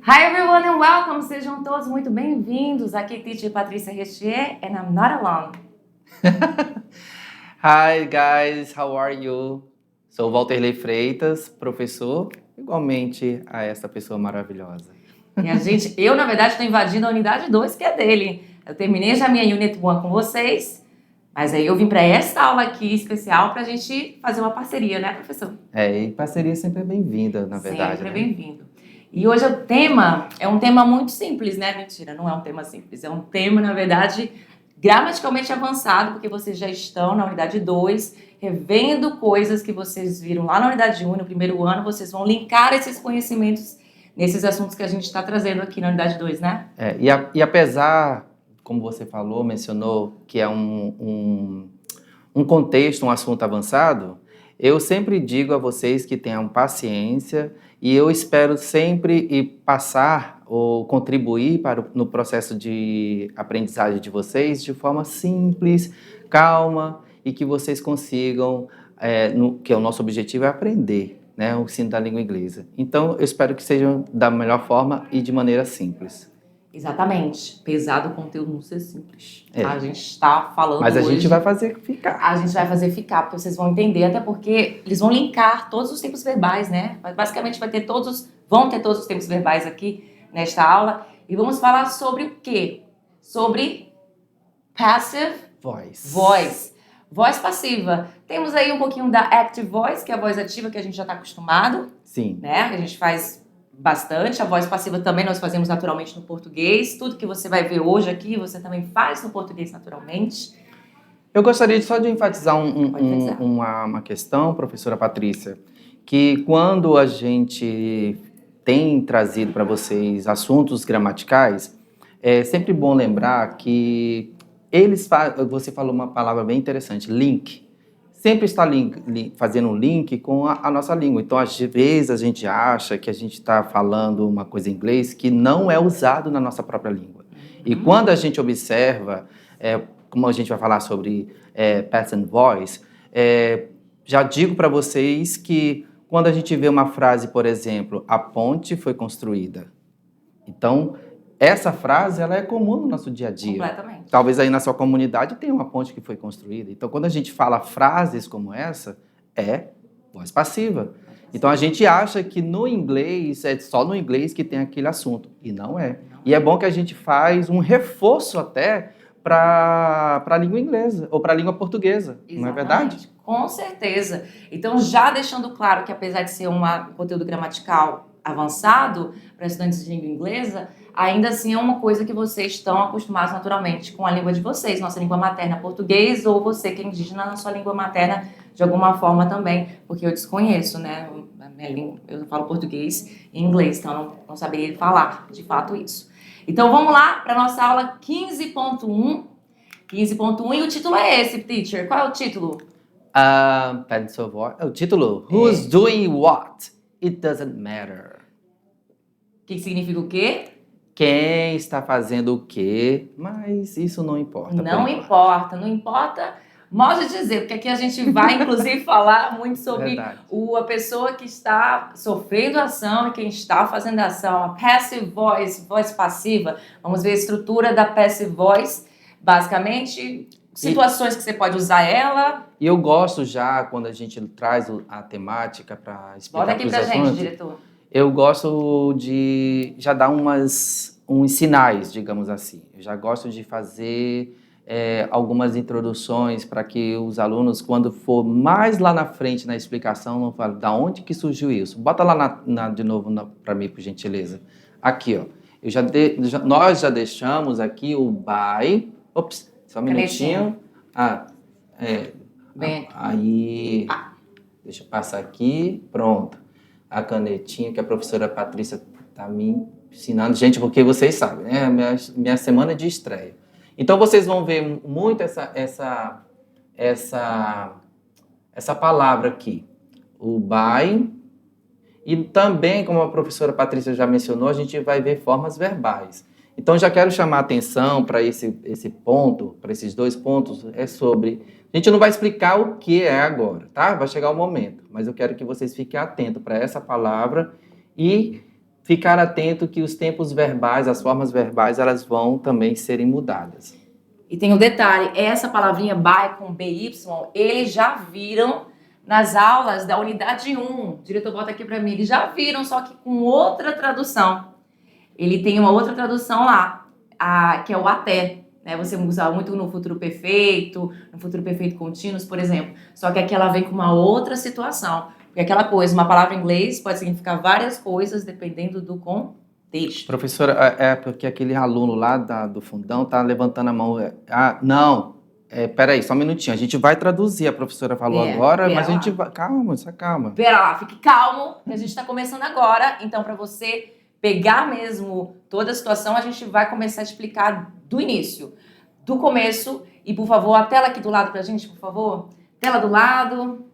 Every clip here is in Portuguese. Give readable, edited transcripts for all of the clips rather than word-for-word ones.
Hi everyone and welcome! Sejam todos muito bem-vindos. Aqui é Teacher Patrícia Restier and I'm not alone. Hi guys, how are you? Sou Walterley Freitas, professor, igualmente a essa pessoa maravilhosa. E eu na verdade estou invadindo a unidade 2, que é dele. Eu terminei já minha Unit 1 com vocês, mas aí eu vim para esta aula aqui especial para a gente fazer uma parceria, né, professor? E parceria sempre é bem-vinda, na verdade. Sempre é bem-vindo. E hoje o tema é um tema muito simples, né? Mentira, não é um tema simples. É um tema, na verdade, gramaticalmente avançado, porque vocês já estão na unidade 2, revendo coisas que vocês viram lá na unidade 1, no primeiro ano, vocês vão linkar esses conhecimentos nesses assuntos que a gente está trazendo aqui na unidade 2, né? E apesar, como você falou, mencionou que é um contexto, um assunto avançado, eu sempre digo a vocês que tenham paciência e eu espero sempre passar ou contribuir no processo de aprendizagem de vocês de forma simples, calma e que vocês consigam, que o nosso objetivo é aprender, né, o ensino da língua inglesa. Então, eu espero que sejam da melhor forma e de maneira simples. Exatamente. Pesado o conteúdo não ser simples. A gente está falando Mas a hoje... gente vai fazer ficar. A gente vai fazer ficar, porque vocês vão entender, até porque eles vão linkar todos os tempos verbais, né? Basicamente vão ter todos os tempos verbais aqui nesta aula. E vamos falar sobre o quê? Sobre passive voice. Voz passiva. Temos aí um pouquinho da active voice, que é a voz ativa que a gente já está acostumado. Sim. Né? A gente faz bastante. A voz passiva também nós fazemos naturalmente no português. Tudo que você vai ver hoje aqui, você também faz no português naturalmente. Eu gostaria só de enfatizar uma questão, professora Patrícia, que quando a gente tem trazido para vocês assuntos gramaticais, é sempre bom lembrar que você falou uma palavra bem interessante, link. Sempre está fazendo um link com a nossa língua. Então, às vezes, a gente acha que a gente está falando uma coisa em inglês que não é usado na nossa própria língua. E quando a gente observa, como a gente vai falar sobre passive voice, já digo para vocês que quando a gente vê uma frase, por exemplo, a ponte foi construída. Então, essa frase ela é comum no nosso dia a dia. Completamente. Talvez aí na sua comunidade tenha uma ponte que foi construída. Então, quando a gente fala frases como essa, é voz passiva. Então, a gente acha que no inglês, é só no inglês que tem aquele assunto. E não é. E é bom que a gente faz um reforço até para a língua inglesa ou para a língua portuguesa. Exatamente. Não é verdade? Com certeza. Então, já deixando claro que apesar de ser um conteúdo gramatical avançado para estudantes de língua inglesa, ainda assim é uma coisa que vocês estão acostumados naturalmente com a língua de vocês, nossa língua materna português, ou você que é indígena na sua língua materna de alguma forma também, porque eu desconheço, né? Eu falo português e inglês, então não saberia falar de fato isso. Então vamos lá para a nossa aula 15.1. 15.1 e o título é esse, teacher. Qual é o título? O título, Who's doing what? It doesn't matter. Que significa o quê? Quem está fazendo o quê, mas isso não importa. Não importa. Modo de dizer, porque aqui a gente vai, inclusive, falar muito sobre a pessoa que está sofrendo ação e quem está fazendo ação. A passive voice, voz passiva. Vamos ver a estrutura da passive voice. Basicamente, situações que você pode usar ela. E eu gosto já, quando a gente traz a temática para explicar para os assuntos. Bota aqui pra gente, diretor. Eu gosto de já dar uns sinais, digamos assim. Eu já gosto de fazer algumas introduções para que os alunos, quando for mais lá na frente na explicação, não falem da onde que surgiu isso. Bota lá de novo para mim, por gentileza. Aqui, ó. Nós já deixamos aqui o by. Ops, só um minutinho. Aí, deixa eu passar aqui. Pronto. A canetinha que a professora Patrícia está me ensinando. Gente, porque vocês sabem, né? Minha semana de estreia. Então, vocês vão ver muito essa palavra aqui. O by. E também, como a professora Patrícia já mencionou, a gente vai ver formas verbais. Então, já quero chamar a atenção para esse ponto, para esses dois pontos, A gente não vai explicar o que é agora, tá? Vai chegar o momento, mas eu quero que vocês fiquem atentos para essa palavra e ficar atento que os tempos verbais, as formas verbais, elas vão também serem mudadas. E tem um detalhe, essa palavrinha by com BY, eles já viram nas aulas da unidade 1. O diretor bota aqui para mim, eles já viram, só que com outra tradução. Ele tem uma outra tradução lá, que é o até. Né? Você usa muito no futuro perfeito contínuo, por exemplo. Só que aqui ela vem com uma outra situação. Porque aquela coisa, uma palavra em inglês pode significar várias coisas dependendo do contexto. Professora, é porque aquele aluno lá do fundão tá levantando a mão. Peraí, só um minutinho. A gente vai traduzir, a professora falou agora, mas a gente vai... Calma. Pera lá, fique calmo, que a gente está começando agora. Então, para você pegar mesmo toda a situação, a gente vai começar a explicar do início, do começo. E, por favor, a tela aqui do lado pra gente, por favor. Tela do lado,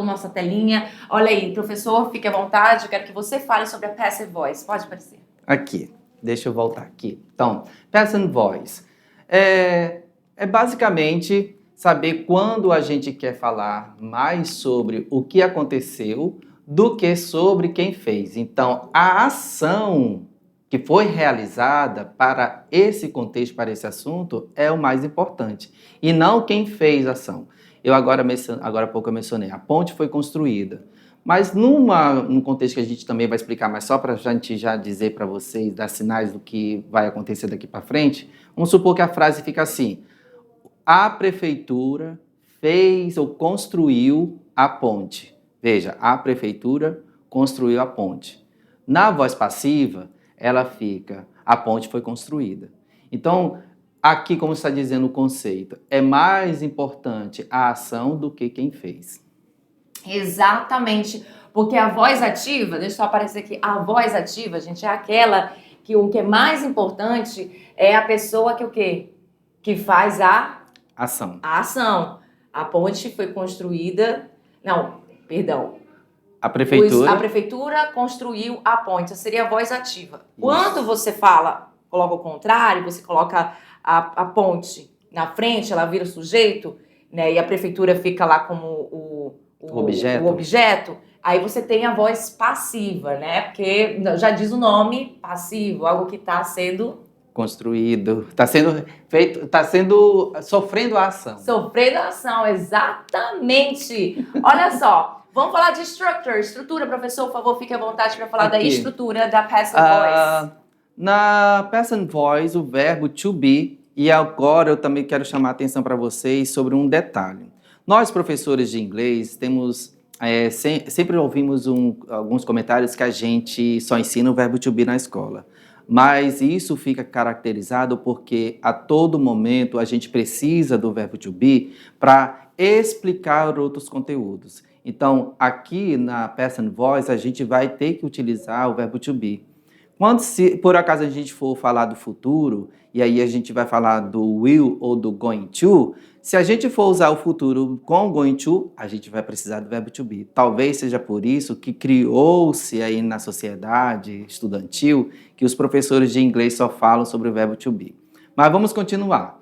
nossa telinha. Olha aí, professor, fique à vontade. Eu quero que você fale sobre a passive voice. Pode aparecer. Aqui, deixa eu voltar aqui. Então, passive voice é basicamente saber quando a gente quer falar mais sobre o que aconteceu do que sobre quem fez. Então, a ação que foi realizada para esse contexto, para esse assunto, é o mais importante. E não quem fez a ação. Eu agora há pouco eu mencionei, a ponte foi construída. Mas num contexto que a gente também vai explicar, mas só para a gente já dizer para vocês, dar sinais do que vai acontecer daqui para frente, vamos supor que a frase fica assim: a prefeitura fez ou construiu a ponte. Veja, a prefeitura construiu a ponte. Na voz passiva, ela fica, a ponte foi construída. Então, aqui, como está dizendo o conceito, é mais importante a ação do que quem fez. Exatamente, porque a voz ativa, deixa eu só aparecer aqui, a voz ativa, gente, é aquela que o que é mais importante é a pessoa que o quê? Que faz a ação. A ação. A ponte foi construída, a prefeitura construiu a ponte, essa seria a voz ativa. Isso. Quando você coloca o contrário, você coloca a ponte na frente, ela vira o sujeito, né, e a prefeitura fica lá como o objeto, aí você tem a voz passiva, né, porque já diz o nome, passivo, algo que está sendo construído, está sendo sofrendo a ação. Sofrendo a ação, exatamente. Olha só, vamos falar de estrutura, professor, por favor, fique à vontade para falar da estrutura da passive voice. Na passive voice, o verbo to be, e agora eu também quero chamar a atenção para vocês sobre um detalhe. Nós, professores de inglês, temos sempre ouvimos alguns comentários que a gente só ensina o verbo to be na escola. Mas isso fica caracterizado porque a todo momento a gente precisa do verbo to be para explicar outros conteúdos. Então, aqui na passive voice, a gente vai ter que utilizar o verbo to be. Quando, se por acaso a gente for falar do futuro, e aí a gente vai falar do will ou do going to, se a gente for usar o futuro com going to, a gente vai precisar do verbo to be. Talvez seja por isso que criou-se aí na sociedade estudantil que os professores de inglês só falam sobre o verbo to be. Mas vamos continuar.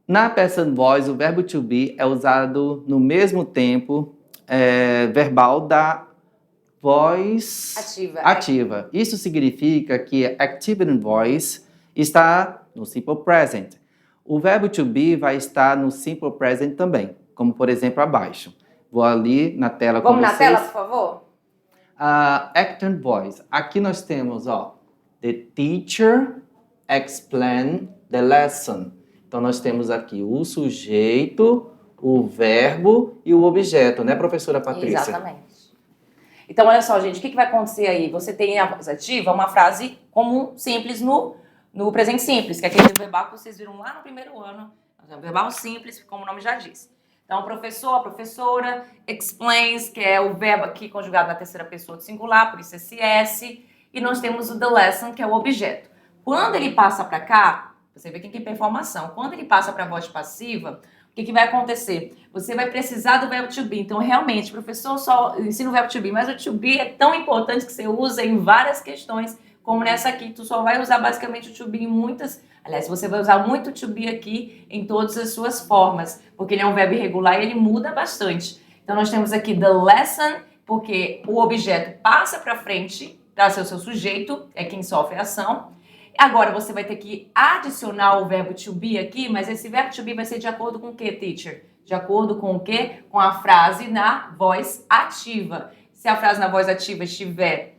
Na passive voice, o verbo to be é usado no mesmo tempo verbal da voz ativa. Isso significa que active voice está no simple present. O verbo to be vai estar no simple present também, como por exemplo abaixo. Vou ali na tela com vocês. Vamos na tela, por favor? Active voice. Aqui nós temos, the teacher explained the lesson. Então nós temos aqui o sujeito, o verbo e o objeto, né, professora Patrícia? Exatamente. Então, olha só, gente, o que vai acontecer aí? Você tem a voz ativa, uma frase comum, simples, no presente simples, que é aquele verbal que vocês viram lá no primeiro ano. É um verbal simples, como o nome já diz. Então, o professor, a professora, explains, que é o verbo aqui conjugado na terceira pessoa do singular, por isso esse S. E nós temos o the lesson, que é o objeto. Quando ele passa para cá, você vê que tem informação. Quando ele passa para a voz passiva, o que vai acontecer? Você vai precisar do verbo to be. Então, realmente, o professor só ensina o verbo to be, mas o to be é tão importante que você usa em várias questões, como nessa aqui. Tu só vai usar basicamente o to be em muitas... Aliás, você vai usar muito o to be aqui em todas as suas formas, porque ele é um verbo irregular e ele muda bastante. Então, nós temos aqui the lesson, porque o objeto passa para frente para ser o seu sujeito, é quem sofre a ação. Agora você vai ter que adicionar o verbo to be aqui, mas esse verbo to be vai ser de acordo com o que, teacher? De acordo com o quê? Com a frase na voz ativa. Se a frase na voz ativa estiver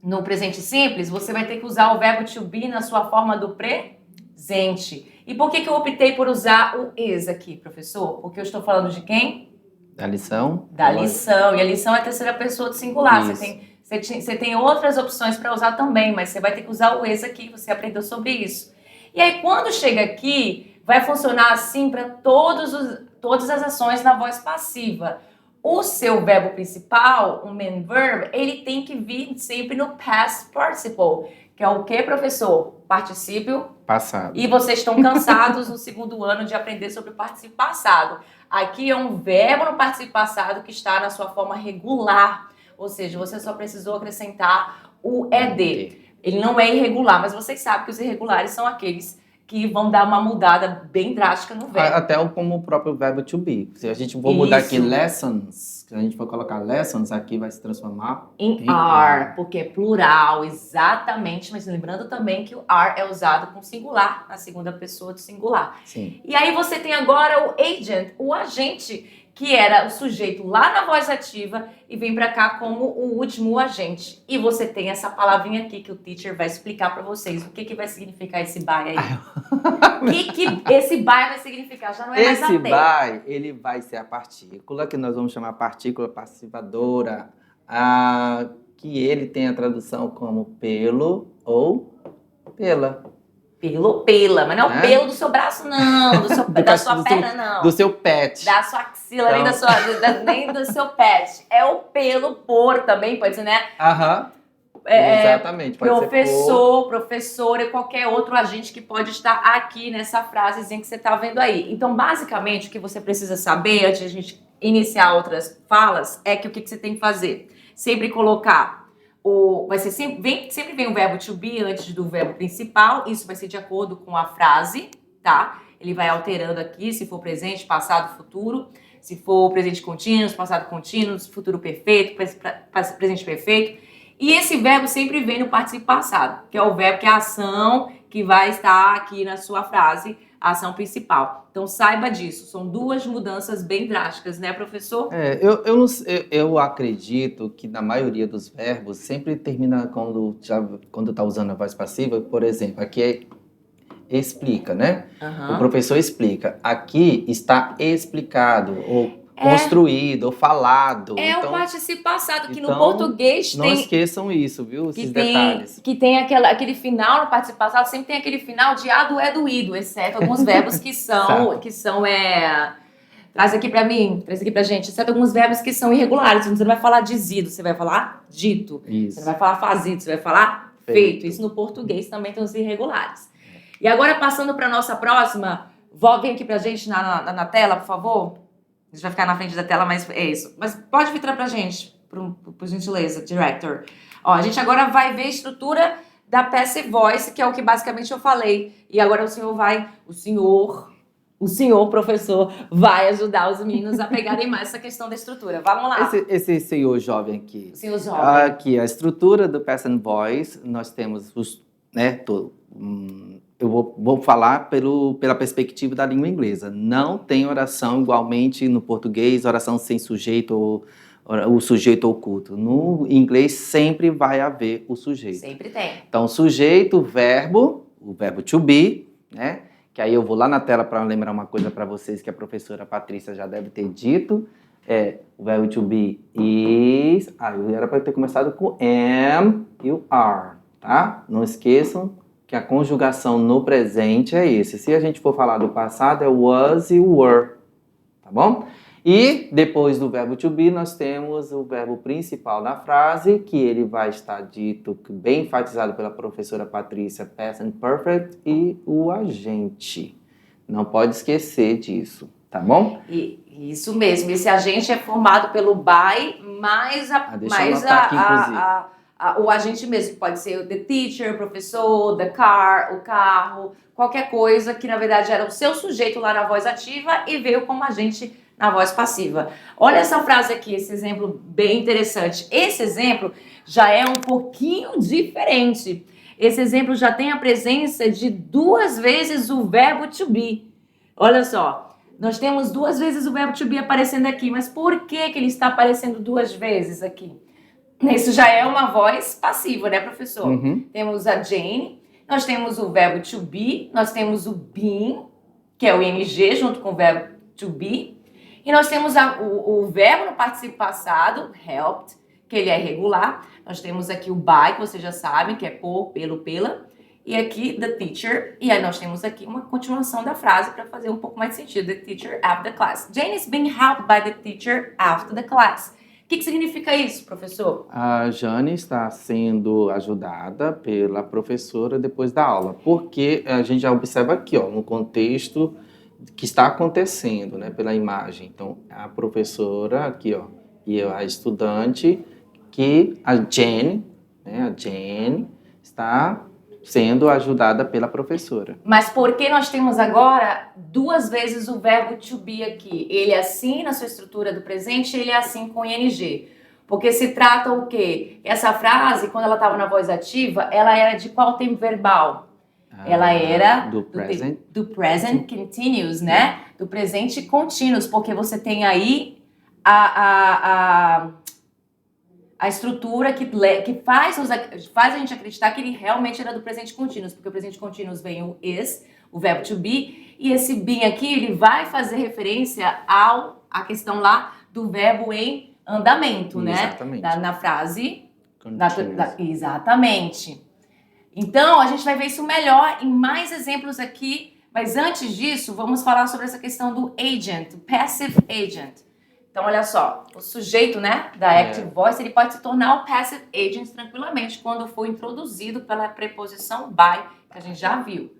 no presente simples, você vai ter que usar o verbo to be na sua forma do presente. E por que eu optei por usar o is aqui, professor? Porque eu estou falando de quem? Da lição. Da lição. E a lição é a terceira pessoa do singular. Você tem outras opções para usar também, mas você vai ter que usar o is aqui, você aprendeu sobre isso. E aí, quando chega aqui, vai funcionar assim para todas as ações na voz passiva. O seu verbo principal, o main verb, ele tem que vir sempre no past participle, que é o que, professor? Particípio passado. E vocês estão cansados no segundo ano de aprender sobre o particípio passado. Aqui é um verbo no particípio passado que está na sua forma regular, ou seja, você só precisou acrescentar o ed. Ele não é irregular, mas vocês sabem que os irregulares são aqueles que vão dar uma mudada bem drástica no verbo. Até como o próprio verbo to be. Se a gente for mudar aqui lessons, se a gente for colocar lessons, aqui vai se transformar em are, porque é plural, exatamente. Mas lembrando também que o are é usado com singular, na segunda pessoa do singular. Sim. E aí você tem agora o agent, o agente, que era o sujeito lá na voz ativa e vem pra cá como o último agente. E você tem essa palavrinha aqui que o teacher vai explicar pra vocês. O que vai significar esse by aí? O que esse by vai significar? Já não é mais a Esse by, ele vai ser a partícula, que nós vamos chamar partícula passivadora, que ele tem a tradução como pelo ou pela. Pela, mas não é o pelo do seu braço, não, da sua perna, não. Do seu pet. Da sua axila, então... nem do seu pet. É o pelo por também, pode ser, né? Aham. Exatamente. Pode professor, professora e qualquer outro agente que pode estar aqui nessa frasezinha que você está vendo aí. Então, basicamente, o que você precisa saber antes de a gente iniciar outras falas é que o que você tem que fazer? Sempre colocar sempre vem o verbo to be antes do verbo principal, isso vai ser de acordo com a frase, tá? Ele vai alterando aqui, se for presente, passado, futuro, se for presente contínuo, passado contínuo, futuro perfeito, presente perfeito. E esse verbo sempre vem no particípio passado, que é o verbo que é a ação que vai estar aqui na sua frase, a ação principal. Então saiba disso, são duas mudanças bem drásticas, né, professor? Eu acredito que na maioria dos verbos sempre termina quando tá usando a voz passiva, por exemplo, aqui explica, né? Uhum. O professor explica. Aqui está explicado, ou construído, ou falado. Então, o particípio passado, que no português não esqueçam isso, viu? Esses detalhes. Que tem aquele final no particípio passado, sempre tem aquele final de do, é, do, ido, exceto alguns verbos que são... Traz aqui pra mim, traz aqui pra gente, exceto alguns verbos que são irregulares. Você não vai falar dizido, você vai falar dito. Isso. Você não vai falar fazido, você vai falar feito. Isso no português também tem os irregulares. E agora, passando pra nossa próxima, vem aqui pra gente na tela, por favor. A gente vai ficar na frente da tela, mas é isso. Mas pode vir pra gente, por gentileza, director. Ó, a gente agora vai ver a estrutura da passive voice, que é o que basicamente eu falei. E agora o senhor professor, vai ajudar os meninos a pegarem mais essa questão da estrutura. Vamos lá. Esse senhor jovem aqui. O senhor jovem. Aqui, a estrutura do passive voice, nós temos eu vou falar pela perspectiva da língua inglesa. Não tem oração igualmente no português, oração sem sujeito ou o sujeito oculto. No inglês sempre vai haver o sujeito. Sempre tem. Então, sujeito, verbo, o verbo to be, né? Que aí eu vou lá na tela para lembrar uma coisa para vocês que a professora Patrícia já deve ter dito. O verbo to be is... eu era para ter começado com am e o are, tá? Não esqueçam que a conjugação no presente é esse. Se a gente for falar do passado, é was e were, tá bom? E depois do verbo to be, nós temos o verbo principal da frase, que ele vai estar dito, bem enfatizado pela professora Patrícia, past perfect, e o agente. Não pode esquecer disso, tá bom? Isso mesmo, esse agente é formado pelo by mais o agente mesmo, pode ser o the teacher, o professor, the car, o carro, qualquer coisa que na verdade era o seu sujeito lá na voz ativa e veio como agente na voz passiva. Olha essa frase aqui, esse exemplo bem interessante. Esse exemplo já é um pouquinho diferente. Esse exemplo já tem a presença de 2 vezes o verbo to be. Olha só, nós temos 2 vezes o verbo to be aparecendo aqui, mas por que ele está aparecendo 2 vezes aqui? Isso já é uma voz passiva, né, professor? Uhum. Temos a Jane, nós temos o verbo to be, nós temos o been, que é o ing junto com o verbo to be, e nós temos o verbo no participo passado, helped, que ele é regular. Nós temos aqui o by, que vocês já sabem, que é por, pelo, pela, e aqui the teacher, e aí nós temos aqui uma continuação da frase para fazer um pouco mais sentido, the teacher after the class. Jane is being helped by the teacher after the class. O que significa isso, professor? A Jane está sendo ajudada pela professora depois da aula, porque a gente já observa aqui, ó, no contexto que está acontecendo, né, pela imagem. Então, a professora aqui, ó, e a estudante, que a Jane está sendo ajudada pela professora. Mas por que nós temos agora 2 vezes o verbo to be aqui? Ele é assim na sua estrutura do presente, ele é assim com ing. Porque se trata o quê? Essa frase, quando ela estava na voz ativa, ela era de qual tempo verbal? Ela era do present continuous, né? Do presente continuous, porque você tem aí a estrutura que faz a gente acreditar que ele realmente era do presente continuous, porque o presente continuous vem o is, o verbo to be, e esse being aqui, ele vai fazer referência à questão lá do verbo em andamento, né? Exatamente. Na frase. Exatamente. Então, a gente vai ver isso melhor em mais exemplos aqui, mas antes disso, vamos falar sobre essa questão do agent, o passive agent. Então, olha só, o sujeito, né, da active voice, ele pode se tornar o passive agent tranquilamente quando for introduzido pela preposição by, que a gente já viu.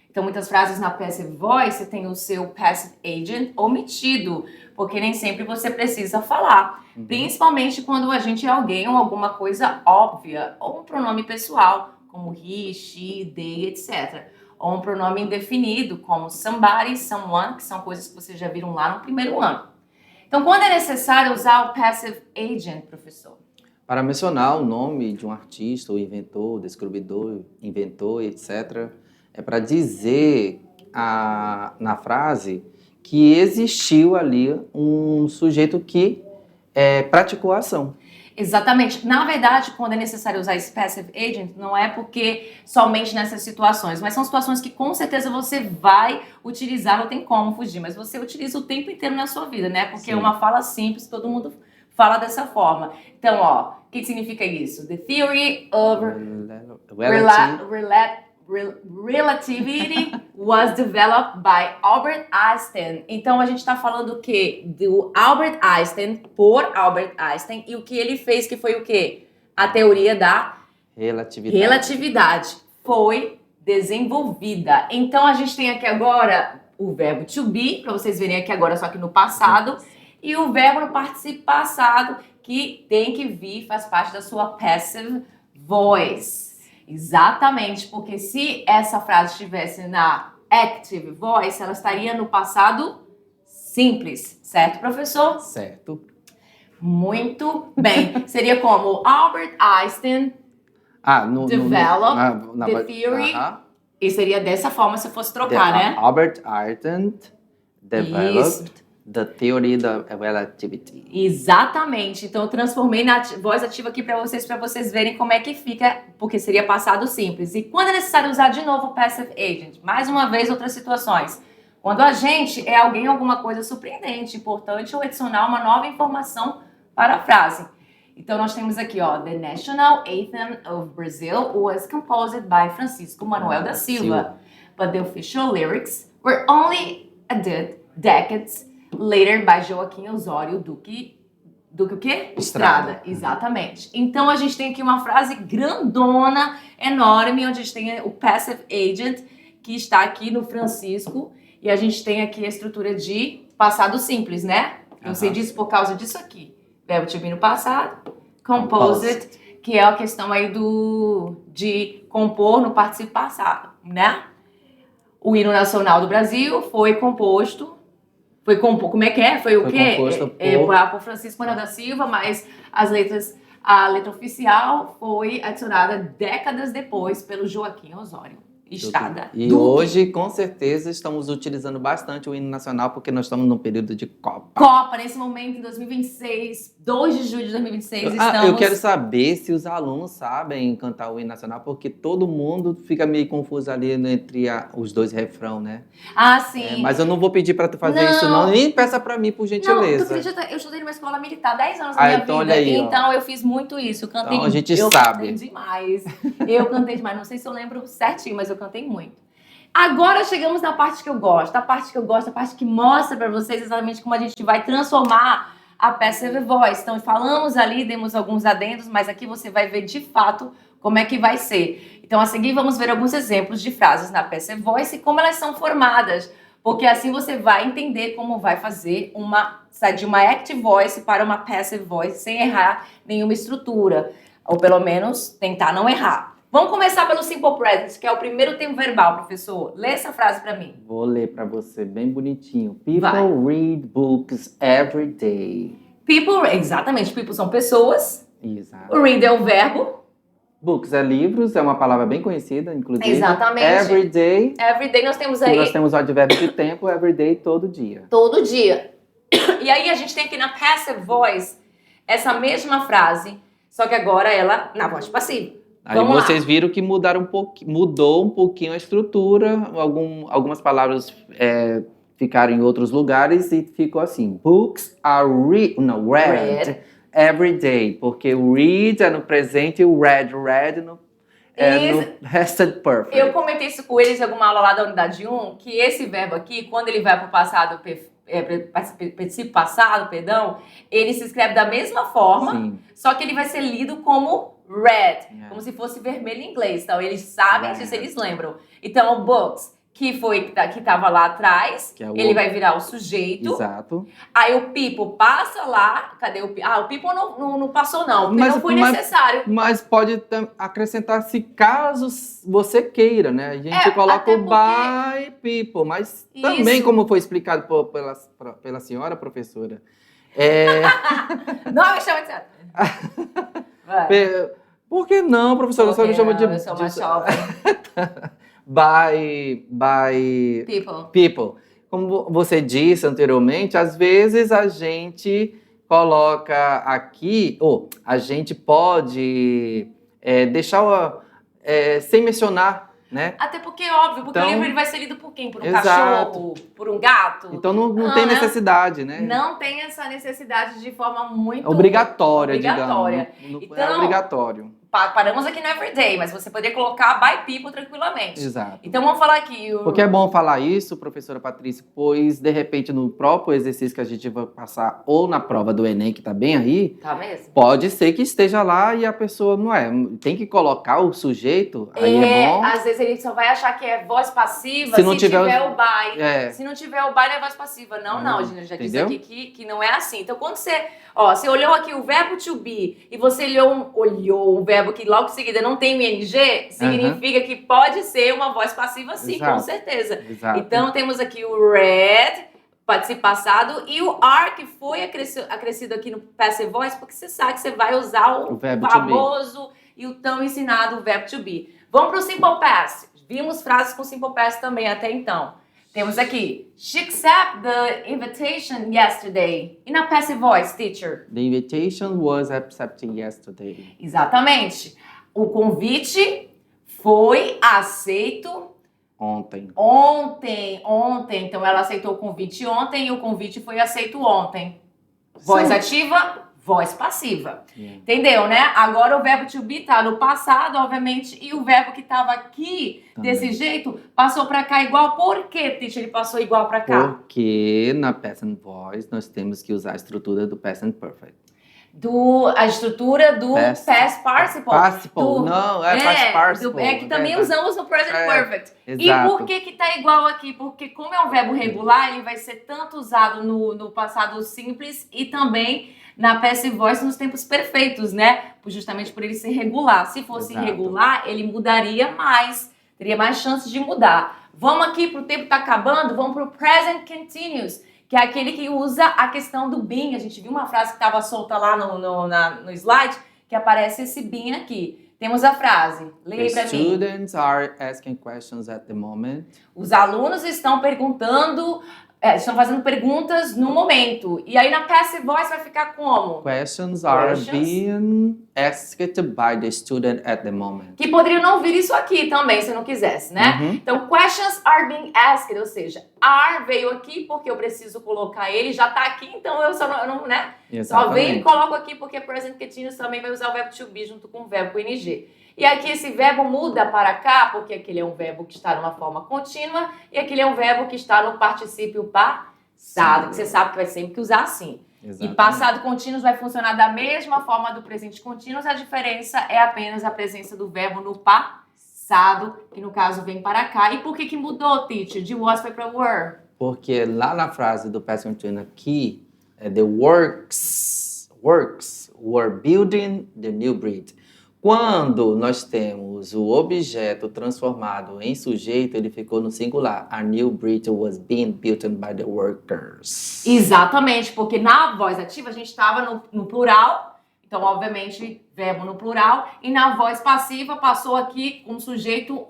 Então, muitas frases na passive voice tem o seu passive agent omitido, porque nem sempre você precisa falar, principalmente quando a gente é alguém ou alguma coisa óbvia, ou um pronome pessoal, como he, she, they, etc. Ou um pronome indefinido, como somebody, someone, que são coisas que vocês já viram lá no primeiro ano. Então, quando é necessário usar o passive agent, professor? Para mencionar o nome de um artista, ou inventor, descobridor, inventor, etc., é para dizer na frase que existiu ali um sujeito que praticou a ação. Exatamente. Na verdade, quando é necessário usar esse passive agent, não é porque somente nessas situações, mas são situações que com certeza você vai utilizar, não tem como fugir, mas você utiliza o tempo inteiro na sua vida, né? Porque é uma fala simples, todo mundo fala dessa forma. Então, ó, o que significa isso? The theory of relativity was developed by Albert Einstein. Então a gente está falando o quê? Do Albert Einstein, por Albert Einstein, e o que ele fez, que foi o quê? A teoria da relatividade foi desenvolvida. Então a gente tem aqui agora o verbo to be, para vocês verem aqui agora, só que no passado, e o verbo no participo passado, que tem que vir, faz parte da sua passive voice. Exatamente, porque se essa frase estivesse na active voice, ela estaria no passado simples, certo, professor? Certo. Muito bem. Seria como Albert Einstein developed the theory. E seria dessa forma se fosse trocar, né? Albert Einstein developed the theory of relativity. Exatamente. Então eu transformei na voz ativa aqui para vocês verem como é que fica, porque seria passado simples. E quando é necessário usar de novo o passive agent? Mais uma vez, outras situações. Quando a gente é alguém, alguma coisa surpreendente, importante, ou adicionar uma nova informação para a frase. Então nós temos aqui, ó, The National Anthem of Brazil was composed by Francisco Manuel da Silva. But the official lyrics were only decades later by Joaquim Osório Duque o quê? Estrada. Exatamente. Então a gente tem aqui uma frase grandona, enorme, onde a gente tem o passive agent, que está aqui no Francisco, e a gente tem aqui a estrutura de passado simples, né? Eu sei disso por causa disso aqui. Verbo to be no passado, composed, que é a questão aí de compor no participo passado, né? O hino nacional do Brasil foi composto, Foi como é que é? Foi o quê? Composto Por Francisco Manuel da Silva, mas a letra oficial foi adicionada décadas depois pelo Joaquim Osório. Estrada. E hoje, com certeza, estamos utilizando bastante o hino nacional, porque nós estamos num período de Copa. Copa, nesse momento, em 2026, 2 de julho de 2026, estamos... Eu quero saber se os alunos sabem cantar o hino nacional, porque todo mundo fica meio confuso ali entre os dois refrão, né? Ah, sim. Mas eu não vou pedir para tu fazer isso, não. Nem peça para mim, por gentileza. Não, tu acredita? Eu estudei numa escola militar 10 anos da minha então, vida. olha aí, então, eu fiz muito isso. Eu cantei, então, a gente eu sabe. Cantei demais. Eu cantei demais. Não sei se eu lembro certinho, mas eu cantei muito. Agora chegamos na parte que eu gosto. A parte que mostra para vocês exatamente como a gente vai transformar a Passive Voice. Então, falamos ali, demos alguns adendos, mas aqui você vai ver de fato como é que vai ser. Então, a seguir, vamos ver alguns exemplos de frases na Passive Voice e como elas são formadas. Porque assim você vai entender como vai fazer de uma Active Voice para uma Passive Voice sem errar nenhuma estrutura. Ou pelo menos tentar não errar. Vamos começar pelo Simple Present, que é o primeiro tempo verbal, professor. Lê essa frase para mim. Vou ler para você bem bonitinho. People read books every day. Exatamente. People são pessoas. Exato. O read é o verbo. Books é livros, é uma palavra bem conhecida, inclusive. Exatamente. Every day. Every day nós temos aí... Nós temos o advérbio de tempo, every day, todo dia. Todo dia. E aí a gente tem aqui na Passive Voice essa mesma frase, só que agora ela na voz passiva. Aí vocês viram que mudou um pouquinho a estrutura, algumas palavras ficaram em outros lugares e ficou assim. Books are read every day, porque o read é no presente e o read no present perfect. Eu comentei isso com eles em alguma aula lá da unidade 1, que esse verbo aqui, quando ele vai para o passado, participo passado, ele se escreve da mesma forma, Sim. Só que ele vai ser lido como red, como se fosse vermelho em inglês. Então, eles sabem disso, eles lembram. Então, o books, que estava lá atrás, ele vai virar o sujeito. Exato. Aí o people passa lá. Cadê o people? O people não passou, não. Porque não foi necessário. Mas pode acrescentar se caso você queira, né? A gente coloca o by people. Mas também, como foi explicado pela senhora professora. Não me chama de certo. Por que não, professora? Você me chama de... Eu sou mais jovem. By people. Como você disse anteriormente, às vezes a gente coloca aqui, a gente pode deixar sem mencionar, né? Até porque é óbvio, porque o livro ele vai ser lido por quem? Por um cachorro? Por um gato? Então não tem necessidade, né? Não tem essa necessidade de forma muito... Obrigatória. Digamos. Então, é obrigatório. Paramos aqui no everyday, mas você poderia colocar by people tranquilamente. Exato. Então vamos falar aqui. Porque é bom falar isso, professora Patrícia, pois de repente no próprio exercício que a gente vai passar ou na prova do Enem, que tá bem aí, tá mesmo? Pode ser que esteja lá e a pessoa tem que colocar o sujeito, aí é bom. Às vezes ele só vai achar que é voz passiva se tiver o by. Se não tiver o by, não é voz passiva. Não, gente, eu já disse aqui que não é assim. Então quando você olhou aqui o verbo to be e você olhou o verbo que logo em seguida não tem o ing, significa que pode ser uma voz passiva sim, com certeza. Exato. Então temos aqui o read, participo passado, e o are, que foi acrescido aqui no passive voice, porque você sabe que você vai usar o famoso e o tão ensinado verbo to be. Vamos para o simple past. Vimos frases com simple past também até então. Temos aqui, she accepted the invitation yesterday. E na passive voice, teacher? The invitation was accepted yesterday. Exatamente. O convite foi aceito ontem. Então ela aceitou o convite ontem e o convite foi aceito ontem. Voz ativa, voz passiva. Entendeu, né? Agora o verbo to be tá no passado, obviamente, e o verbo que tava aqui desse jeito passou para cá igual. Por que, teacher, ele passou igual para cá? Porque na present voice nós temos que usar a estrutura do present perfect. A estrutura do past participle. Past participle. Que também usamos no present perfect. Exato. E por que tá igual aqui? Porque como é um verbo regular, ele vai ser tanto usado no passado simples e também na passive voice nos tempos perfeitos, né? Justamente por ele ser regular. Se fosse irregular, ele mudaria mais. Teria mais chances de mudar. Vamos aqui pro tempo tá acabando, vamos pro present continuous, que que é aquele que usa a questão do been. A gente viu uma frase que estava solta lá no slide, que aparece esse been aqui. Temos a frase, leia para mim. The students are asking questions at the moment. Os alunos estão perguntando, estão fazendo perguntas no momento. E aí na passive voice vai ficar como? Questions are being asked by the student at the moment. Que poderiam não ouvir isso aqui também, se não quisesse, né? Então, questions are being asked, ou seja, are veio aqui porque eu preciso colocar ele, já tá aqui, então eu só não, né? Só venho e coloco aqui porque present continuous também vai usar o verbo to be junto com o verbo com ing. E aqui esse verbo muda para cá, porque aquele é um verbo que está numa forma contínua e aquele é um verbo que está no particípio passado, que você sabe que vai sempre usar assim. Exatamente. E passado contínuo vai funcionar da mesma forma do presente contínuo, a diferença é apenas a presença do verbo no passado, que no caso vem para cá. E por que mudou, teacher? De was foi para were? Porque lá na frase do past continuous aqui, the works were building the new bridge. Quando nós temos o objeto transformado em sujeito, ele ficou no singular. A new bridge was being built by the workers. Exatamente, porque na voz ativa a gente estava no plural, então obviamente verbo no plural, e na voz passiva passou aqui um sujeito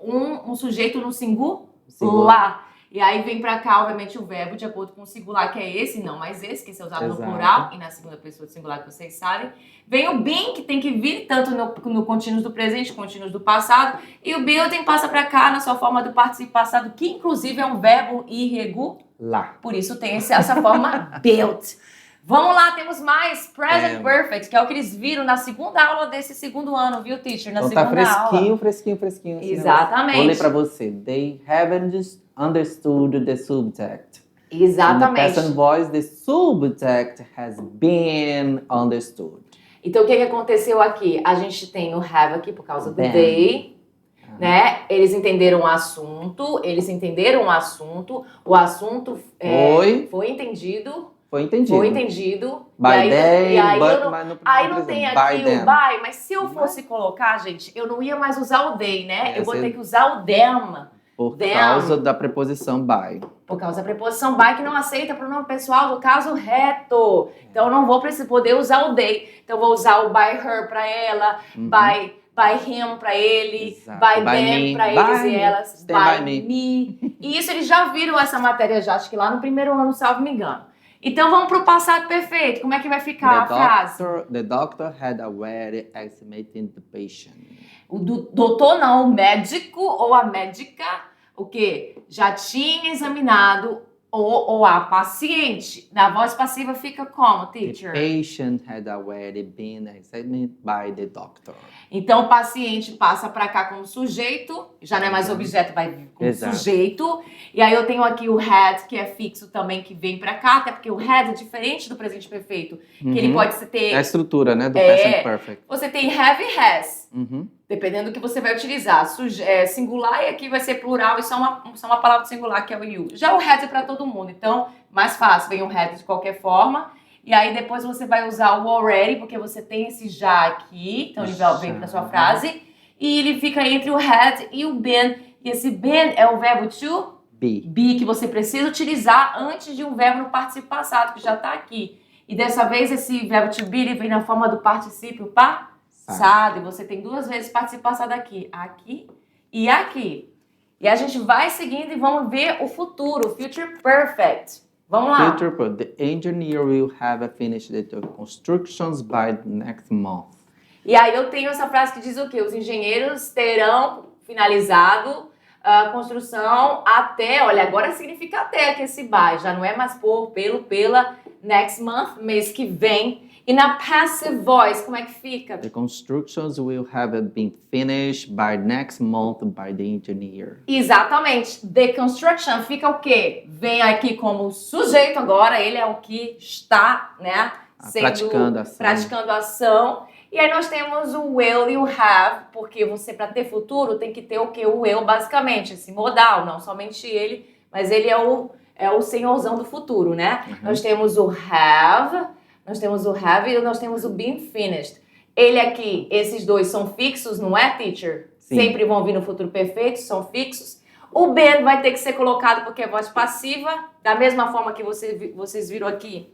no singular. E aí vem pra cá, obviamente, o verbo de acordo com o singular, que é esse, não, mas esse, que é usado no plural e na segunda pessoa do singular, que vocês sabem. Vem o been, que tem que vir tanto no contínuo do presente, contínuo do passado. E o building passa pra cá na sua forma do participio passado, que inclusive é um verbo irregular. Por isso tem essa forma built. Vamos lá, temos mais present perfect, que é o que eles viram na segunda aula desse segundo ano, viu, teacher? Na segunda aula. Fresquinho. Exatamente. Vou ler pra você. They haven't understood the subject. Exatamente. In the present voice, the subject has been understood. Então, o que aconteceu aqui? A gente tem o have aqui por causa do they, né? Eles entenderam o assunto, o assunto foi entendido. Foi entendido. By them, aí não tem aqui o by, mas se eu fosse colocar, gente, eu não ia mais usar o they, né? Eu vou ter que usar o them. Por causa da preposição by. Por causa da preposição by, que não aceita pronome pessoal do caso reto. Então, eu não vou poder usar o they. Então, eu vou usar o by her para ela, by him para ele, Exato. by them para eles e elas, by me. E isso eles já viram essa matéria já, acho que lá no primeiro ano, salvo me engano. Então, vamos para o passado perfeito. Como é que vai ficar a frase? The doctor had already examined the patient. O doutor não, o médico ou a médica, o quê? Já tinha examinado ou a paciente. Na voz passiva fica como, teacher? The patient had already been examined by the doctor. Então, o paciente passa para cá como sujeito, já não é mais objeto, vai vir como sujeito. E aí eu tenho aqui o had, que é fixo também, que vem para cá, até porque o had é diferente do presente perfeito, que ele pode ter... É a estrutura, né, do present perfect. Você tem have e has. Dependendo do que você vai utilizar. Singular e aqui vai ser plural e só uma palavra singular, que é o you. Já o had é para todo mundo, então mais fácil, vem o had de qualquer forma. E aí depois você vai usar o already, porque você tem esse já aqui, então ele vem para sua frase. E ele fica entre o had e o been. E esse been é o verbo to be, que você precisa utilizar antes de um verbo no particípio passado, que já está aqui. E dessa vez esse verbo to be ele vem na forma do particípio passado. E você tem duas vezes particípio passado aqui e aqui. E a gente vai seguindo e vamos ver o futuro, o future perfect. Vamos lá. Future perfect. The engineer will have finished the constructions by next month. E aí eu tenho essa frase que diz o quê? Os engenheiros terão finalizado a construção até, olha, agora significa até que esse by, já não é mais pela next month, mês que vem. E na passive voice, como é que fica? The constructions will have been finished by next month by the engineer. Exatamente. The construction fica o quê? Vem aqui como sujeito agora, ele é o que está, né, praticando a ação. E aí nós temos o will e o have, porque você, para ter futuro, tem que ter o quê? O will, basicamente, esse modal, não somente ele, mas ele é o senhorzão do futuro, né? Nós temos o have... Nós temos o have e nós temos o been finished. Ele aqui, esses dois são fixos, não é, teacher? Sim. Sempre vão vir no futuro perfeito, são fixos. O been vai ter que ser colocado porque é voz passiva, da mesma forma que vocês viram aqui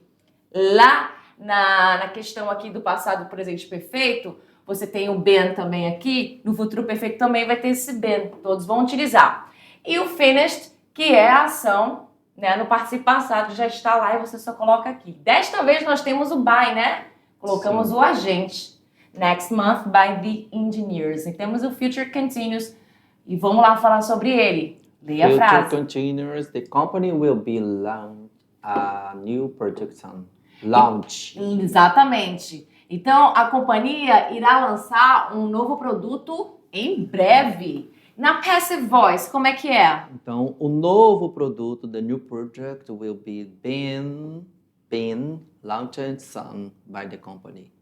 lá na questão aqui do passado presente perfeito, você tem o been também aqui, no futuro perfeito também vai ter esse been, todos vão utilizar. E o finished, que é a ação, né, no participo passado, já está lá e você só coloca aqui. Desta vez nós temos o by, né? Colocamos o agente. Next month by the engineers. E temos o future continuous e vamos lá falar sobre ele. Leia a frase. Future continuous, the company will be launch a new production. Launch. Exatamente. Então, a companhia irá lançar um novo produto em breve. Na passive voice, como é que é? Então, o novo produto, the new project, will be been launched soon by the company.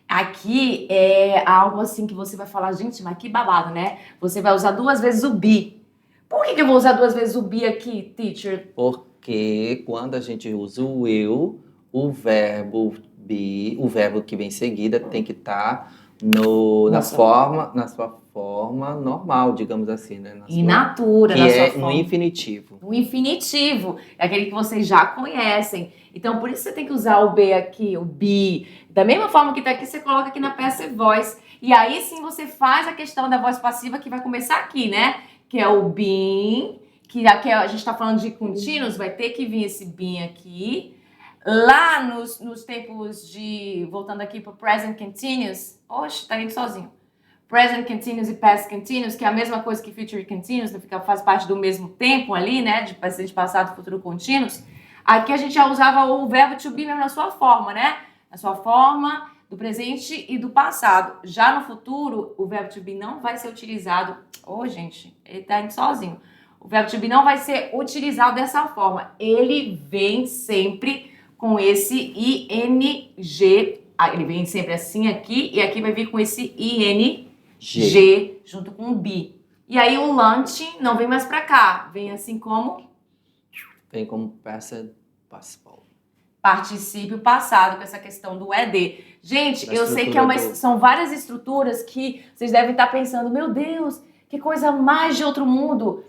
Aqui é algo assim que você vai falar, gente, mas que babado, né? Você vai usar 2 vezes o be. Por que eu vou usar 2 vezes o be aqui, teacher? Porque quando a gente usa o will, o verbo be, o verbo que vem em seguida tem que estar na sua forma normal, digamos assim, né? In natura, que na é sua um forma. infinitivo. O infinitivo é aquele que vocês já conhecem. Então, por isso você tem que usar o be aqui, o be. Da mesma forma que tá aqui, você coloca aqui na passive voice. E aí sim você faz a questão da voz passiva que vai começar aqui, né? Que é o been, que aqui a gente tá falando de contínuos, vai ter que vir esse been aqui. Lá nos tempos de... Voltando aqui pro present continuous. Oxe, tá indo sozinho. Present continuous e past continuous, que é a mesma coisa que future continuous, faz parte do mesmo tempo ali, né? De presente, passado, futuro continuous. Aqui a gente já usava o verbo to be mesmo na sua forma, né? Na sua forma do presente e do passado. Já no futuro, o verbo to be não vai ser utilizado. Gente, ele tá indo sozinho. O verbo to be não vai ser utilizado dessa forma. Ele vem sempre com esse ing. Ele vem sempre assim aqui e aqui vai vir com esse ing junto com o be. E aí o lunch não vem mais pra cá. Vem assim como? Vem como past participle. Particípio passado, com essa questão do ED. Gente, eu sei que são várias estruturas que vocês devem estar pensando, meu Deus, que coisa mais de outro mundo.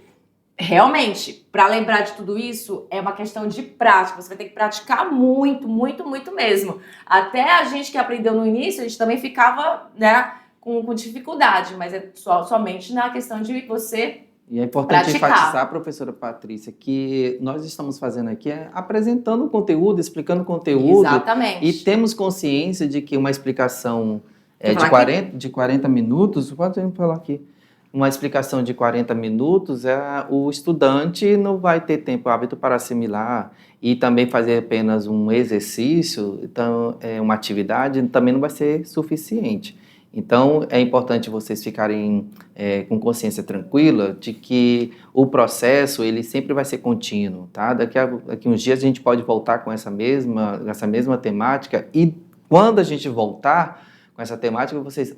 Realmente, para lembrar de tudo isso, é uma questão de prática. Você vai ter que praticar muito, muito, muito mesmo. Até a gente que aprendeu no início, a gente também ficava, né, com dificuldade, mas é somente na questão de você E é importante praticar. enfatizar, professora Patrícia, que nós estamos fazendo aqui apresentando o conteúdo, explicando o conteúdo. Exatamente. E temos consciência de que uma explicação de 40 minutos, pode falar aqui, uma explicação de 40 minutos, o estudante não vai ter tempo hábito para assimilar e também fazer apenas um exercício, então uma atividade também não vai ser suficiente. Então, é importante vocês ficarem com consciência tranquila de que o processo, ele sempre vai ser contínuo, tá? Daqui a uns dias a gente pode voltar com essa mesma temática e quando a gente voltar com essa temática, vocês,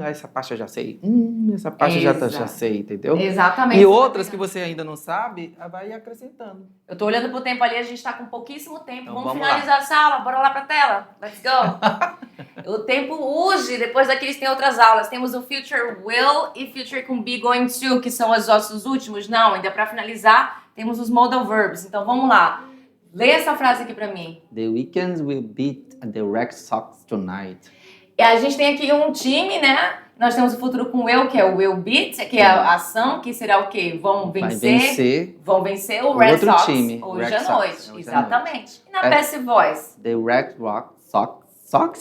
essa parte eu já sei, essa parte eu já sei, entendeu? Exatamente. E outras que você ainda não sabe, vai acrescentando. Eu tô olhando pro tempo ali, a gente tá com pouquíssimo tempo. Então, vamos finalizar essa aula, bora lá pra tela. Let's go. O tempo urge, depois daqueles tem outras aulas. Temos o future will e future com be going to, que são os nossos últimos. Não, ainda pra finalizar, temos os modal verbs. Então vamos lá. Leia essa frase aqui pra mim. The Weekends will beat the Red Sox tonight. E a gente tem aqui um time, né? Nós temos o futuro com will, que é o will beat, que é a ação, que será o quê? Vão vencer o Red Sox time. hoje à noite. Exatamente. E na passive voice? The Red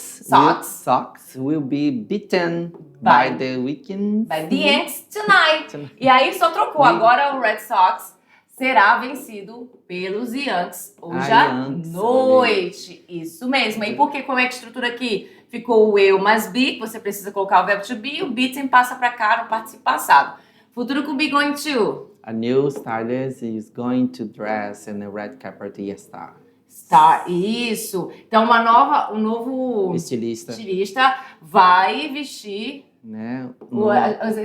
Sox will be beaten by the Weekends. By the Yankees tonight. E aí só trocou. Agora o Red Sox será vencido pelos Yankees hoje à noite. Isso mesmo. E por que, como é que estrutura aqui? Ficou o will mais be, você precisa colocar o verbo to be, o beaten passa para cá no participo passado. Futuro com be going to. A new stylist is going to dress in a red carpet yesterday. Isso. Então um novo estilista vai vestir, né,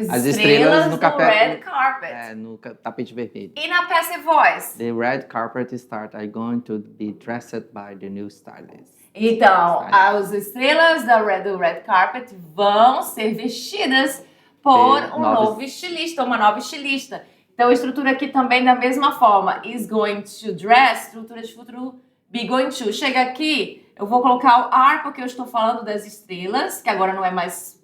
as estrelas no red carpet. No tapete vermelho. E na passive voice? The red carpet are going to be dressed by the new stylist. Então, as estrelas do red carpet vão ser vestidas por um novo estilista, uma nova estilista. Então, a estrutura aqui também da mesma forma. Is going to dress, estrutura de futuro, be going to. Chega aqui, eu vou colocar o are, porque eu estou falando das estrelas, que agora não é mais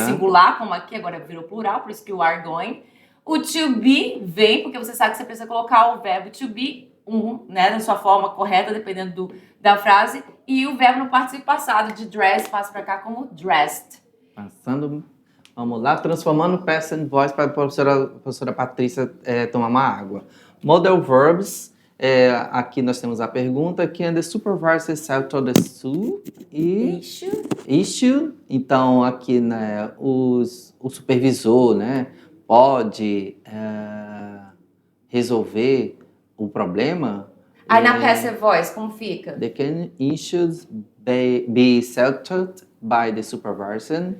singular, como aqui, agora virou plural, por isso que o are going. O to be vem, porque você sabe que você precisa colocar o verbo to be, né, da sua forma correta, dependendo da frase. E o verbo no participio passado de dress passa para cá como dressed. Passando, vamos lá, transformando present voice para a professora Patrícia tomar uma água. Model verbs, aqui nós temos a pergunta, can the supervisor settle the issue? Então, aqui, né, o supervisor, né, pode resolver o problema. Aí na passive voice, como fica? The can issues be settled by the supervisor.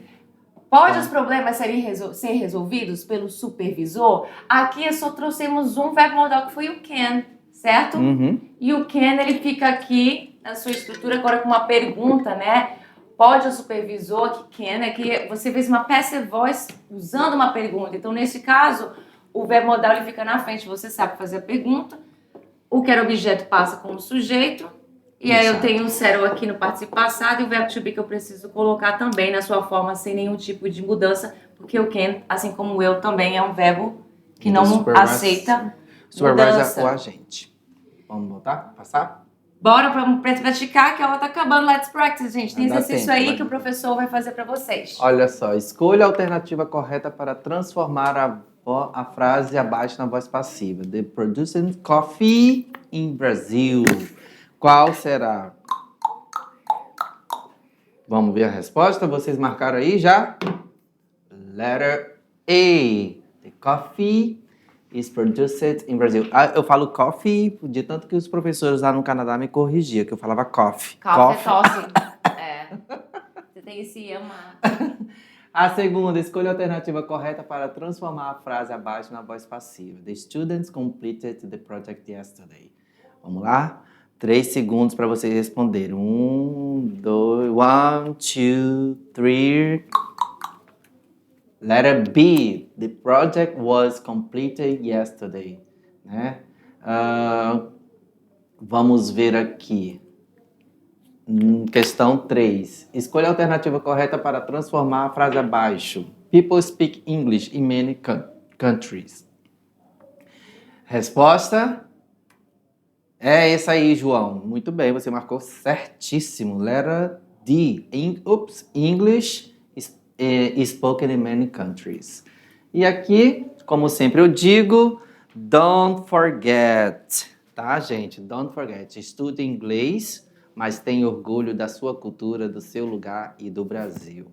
Pode os problemas ser resolvidos pelo supervisor? Aqui só trouxemos um verbo modal que foi o can, certo? Uhum. E o can, ele fica aqui na sua estrutura agora com uma pergunta, né? Pode o supervisor, que can, que você fez uma passive voice usando uma pergunta. Então, nesse caso, o verbo modal ele fica na frente, você sabe fazer a pergunta. O que era objeto passa como sujeito. E aí eu tenho o settle aqui no participio passado e o verbo to be que eu preciso colocar também na sua forma sem nenhum tipo de mudança, porque o can, assim como eu, também é um verbo que não aceita mudança. O agente. Vamos voltar? Passar? Bora para praticar, que a aula tá acabando. Let's practice, gente. Tem exercício tempo, aí que o professor vai fazer para vocês. Olha só, escolha a alternativa correta para transformar a frase abaixo na voz passiva. The producing coffee in Brazil. Qual será? Vamos ver a resposta? Vocês marcaram aí já? Letter A. The coffee is produced in Brazil. Eu falo coffee de tanto que os professores lá no Canadá me corrigiam, que eu falava coffee. Coffee é tosse. Você tem que se amar. A segunda, escolha a alternativa correta para transformar a frase abaixo na voz passiva. The students completed the project yesterday. Vamos lá? 3 segundos para vocês responderem. 1, 2, 3. Letter B. The project was completed yesterday. Né? Vamos ver aqui. Questão 3. Escolha a alternativa correta para transformar a frase abaixo. People speak English in many countries. Resposta? É essa aí, João. Muito bem, você marcou certíssimo. Letter D. English is spoken in many countries. E aqui, como sempre eu digo, don't forget. Tá, gente? Don't forget. Estude inglês, mas tenha orgulho da sua cultura, do seu lugar e do Brasil.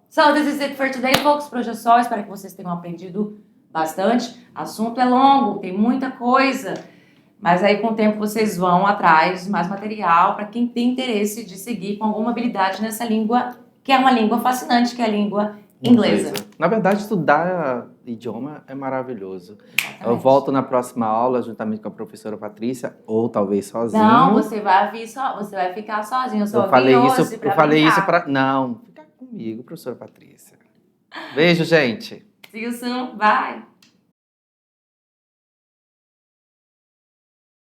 So, this is it for today, folks. Por hoje é só. Espero que vocês tenham aprendido bastante. Assunto é longo, tem muita coisa. Mas aí, com o tempo, vocês vão atrás de mais material para quem tem interesse de seguir com alguma habilidade nessa língua, que é uma língua fascinante, que é a língua inglesa. Na verdade, estudar idioma é maravilhoso. Exatamente. Eu volto na próxima aula, juntamente com a professora Patrícia, ou talvez sozinho. Não, você vai vir você vai ficar sozinho. Eu falei isso para... Não, fica comigo, professora Patrícia. Beijo, gente. See you soon. Bye.